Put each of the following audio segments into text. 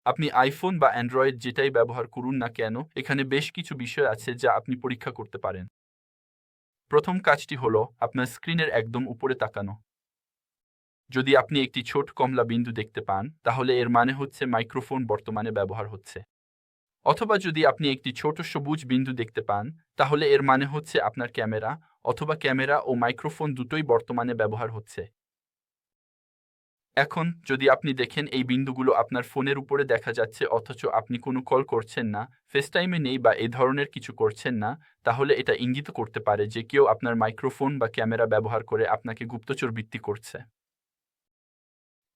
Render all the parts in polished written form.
আপনি আইফোন বা অ্যান্ড্রয়েড যেটাই ব্যবহার করুন না কেন, এখানে বেশ কিছু বিষয় আছে যা আপনি পরীক্ষা করতে পারেন। প্রথম কাজটি হলো আপনার স্ক্রিনের একদম উপরে তাকানো। যদি আপনি একটি ছোট কমলা বিন্দু দেখতে পান, তাহলে এর মানে হচ্ছে মাইক্রোফোন বর্তমানে ব্যবহার হচ্ছে। অথবা যদি আপনি একটি ছোট সবুজ বিন্দু দেখতে পান, তাহলে এর মানে হচ্ছে আপনার ক্যামেরা অথবা ক্যামেরা ও মাইক্রোফোন দুটোই বর্তমানে ব্যবহার হচ্ছে। এখন যদি আপনি দেখেন এই বিন্দুগুলো আপনার ফোনের উপরে দেখা যাচ্ছে অথচ আপনি কোনো কল করছেন না, ফেসটাইমে নেই বা এই ধরনের কিছু করছেন না, তাহলে এটা ইঙ্গিত করতে পারে যে কেউ আপনার মাইক্রোফোন বা ক্যামেরা ব্যবহার করে আপনাকে গুপ্তচরবৃত্তি করছে।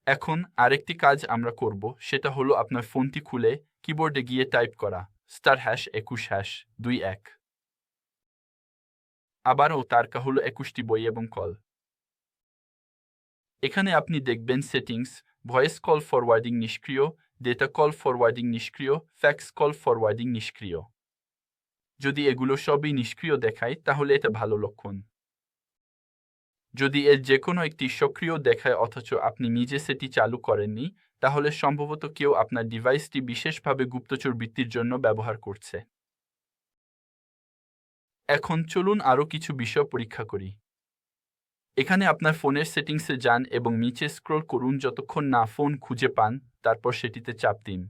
এখন আরেকটি কাজ আমরা করব, সেটা হলো আপনার ফোনটি খুলে কিবোর্ডে গিয়ে টাইপ করা *#21#21। আবারও তারকা হলো 21টি বই এবং কল। এখানে আপনি দেখবেন সেটিংস, ভয়েস কল ফরওয়ার্ডিং নিষ্ক্রিয়, ডেটা কল ফরওয়ার্ডিং নিষ্ক্রিয়, ফ্যাক্স কল ফরওয়ার্ডিং নিষ্ক্রিয়। যদি এগুলো সবই নিষ্ক্রিয় দেখায় তাহলে এটা ভালো লক্ষণ। যদি এর যেকোনো একটি সক্রিয় দেখায় অথচ আপনি নিজে সেটি চালু করেননি, তাহলে সম্ভবত কেউ আপনার ডিভাইসটি বিশেষভাবে গুপ্তচরবৃত্তির জন্য ব্যবহার করছে। এখন চলুন আরও কিছু বিষয় পরীক্ষা করি। এখানে আপনার ফোনের সেটিংসে যান এবং নিচে স্ক্রল করুন যতক্ষণ না ফোন খুঁজে পান, তারপর সেটিতে চাপ দিন।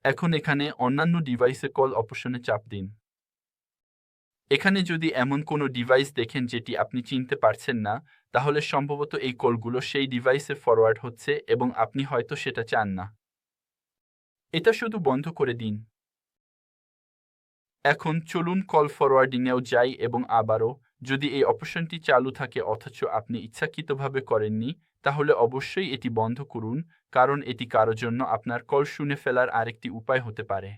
এখন এখানে অন্যান্য ডিভাইসে কল অপশনে চাপ দিন। এখানে যদি এমন কোনো ডিভাইস দেখেন যেটি আপনি চিনতে পারছেন না, তাহলে সম্ভবত এই কলগুলো সেই ডিভাইসে ফরওয়ার্ড হচ্ছে এবং আপনি হয়তো সেটা চান না। এটা শুধু বন্ধ করে দিন। এখন চলুন কল ফরওয়ার্ডিংয়েও যাই এবং আবারও, যদি এই অপশনটি চালু থাকে অথচ আপনি ইচ্ছাকৃতভাবে করেননি, তাহলে অবশ্যই এটি বন্ধ করুন, কারণ এটি কারো জন্য আপনার কল শুনে ফেলার আরেকটি উপায় হতে পারে।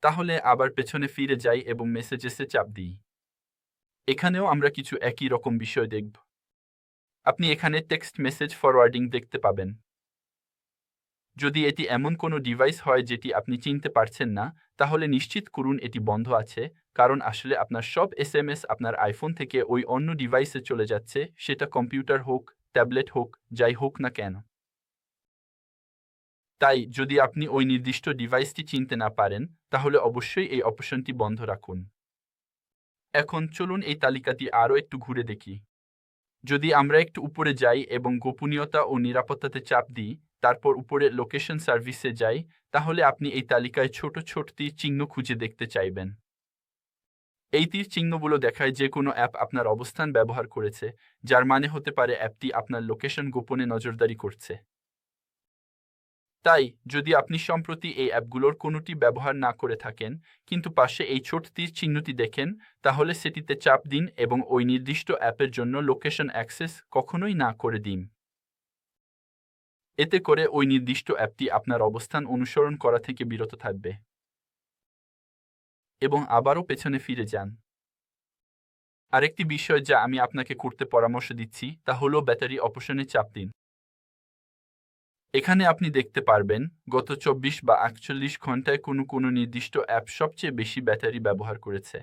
তাহলে আবার পেছনে ফিরে যাই এবং মেসেজেসে চাপ দিই। এখানেও আমরা কিছু একই রকম বিষয় দেখব। আপনি এখানে টেক্সট মেসেজ ফরওয়ার্ডিং দেখতে পাবেন। যদি এটি এমন কোনো ডিভাইস হয় যেটি আপনি চিনতে পারছেন না, তাহলে নিশ্চিত করুন এটি বন্ধ আছে, কারণ আসলে আপনার সব এসএমএস আপনার আইফোন থেকে ওই অন্য ডিভাইসে চলে যাচ্ছে, সেটা কম্পিউটার হোক, ট্যাবলেট হোক, যাই হোক না কেন। তাই যদি আপনি ওই নির্দিষ্ট ডিভাইসটি চিনতে না পারেন, তাহলে অবশ্যই এই অপশনটি বন্ধ রাখুন। এখন চলুন এই তালিকাটি আরও একটু ঘুরে দেখি। যদি আমরা একটু উপরে যাই এবং গোপনীয়তা ও নিরাপত্তাতে চাপ দিই, তারপর উপরে লোকেশন সার্ভিসে যাই, তাহলে আপনি এই তালিকায় ছোট ছোট তীর চিহ্ন খুঁজে দেখতে চাইবেন। এই তীর চিহ্নগুলো দেখায় যে কোনো অ্যাপ আপনার অবস্থান ব্যবহার করেছে, যার মানে হতে পারে অ্যাপটি আপনার লোকেশন গোপনে নজরদারি করছে। তাই যদি আপনি সম্প্রতি এই অ্যাপগুলোর কোনোটি ব্যবহার না করে থাকেন, কিন্তু পাশে এই ছোট তীর চিহ্নটি দেখেন, তাহলে সেটিতে চাপ দিন এবং ওই নির্দিষ্ট অ্যাপের জন্য লোকেশন অ্যাক্সেস কখনোই না করে দিন। এতে করে ওই নির্দিষ্ট অ্যাপটি আপনার অবস্থান অনুসরণ করা থেকে বিরত থাকবে। এবং আবারও পেছনে ফিরে যান। আরেকটি বিষয় যা আমি আপনাকে করতে পরামর্শ দিচ্ছি তা হলো ব্যাটারি অপশনে চাপ দিন। এখানে আপনি দেখতে পারবেন গত 24 বা 48 ঘন্টায় কোনো নির্দিষ্ট অ্যাপ সবচেয়ে বেশি ব্যাটারি ব্যবহার করেছে।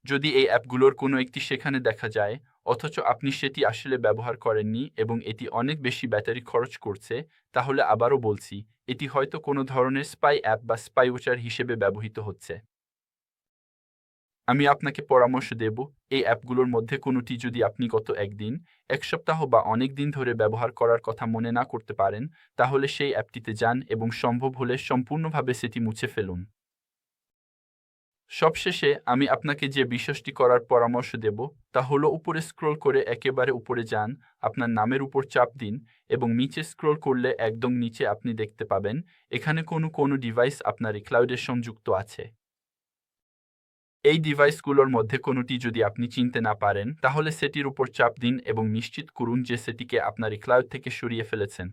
যদি এই অ্যাপগুলোর কোনো একটি সেখানে দেখা যায়, অথচ আপনি সেটি আসলে ব্যবহার করেননি এবং এটি অনেক বেশি ব্যাটারি খরচ করছে, তাহলে আবারও বলছি, এটি হয়তো কোনো ধরনের স্পাই অ্যাপ বা স্পাইওয়াচার হিসেবে ব্যবহৃত হচ্ছে। আমি আপনাকে পরামর্শ দেব, এই অ্যাপগুলোর মধ্যে কোনোটি যদি আপনি গত 1 দিন, 1 সপ্তাহ বা অনেক দিন ধরে ব্যবহার করার কথা মনে না করতে পারেন, তাহলে সেই অ্যাপটিতে যান এবং সম্ভব হলে সম্পূর্ণভাবে সেটি মুছে ফেলুন। সবশেষে আমি আপনাকে যে বিষয়টি করার পরামর্শ দেব, তা হলো উপরে স্ক্রল করে একেবারে উপরে যান, আপনার নামের উপর চাপ দিন এবং নিচে স্ক্রল করলে একদম নিচে আপনি দেখতে পাবেন, এখানে কোনো ডিভাইস আপনার ক্লাউডে সংযুক্ত আছে। এই ডিভাইসগুলোর মধ্যে কোনোটি যদি আপনি চিনতে না পারেন, তাহলে সেটির উপর চাপ দিন এবং নিশ্চিত করুন যে সেটিকে আপনার ক্লাউড থেকে সরিয়ে ফেলেছেন।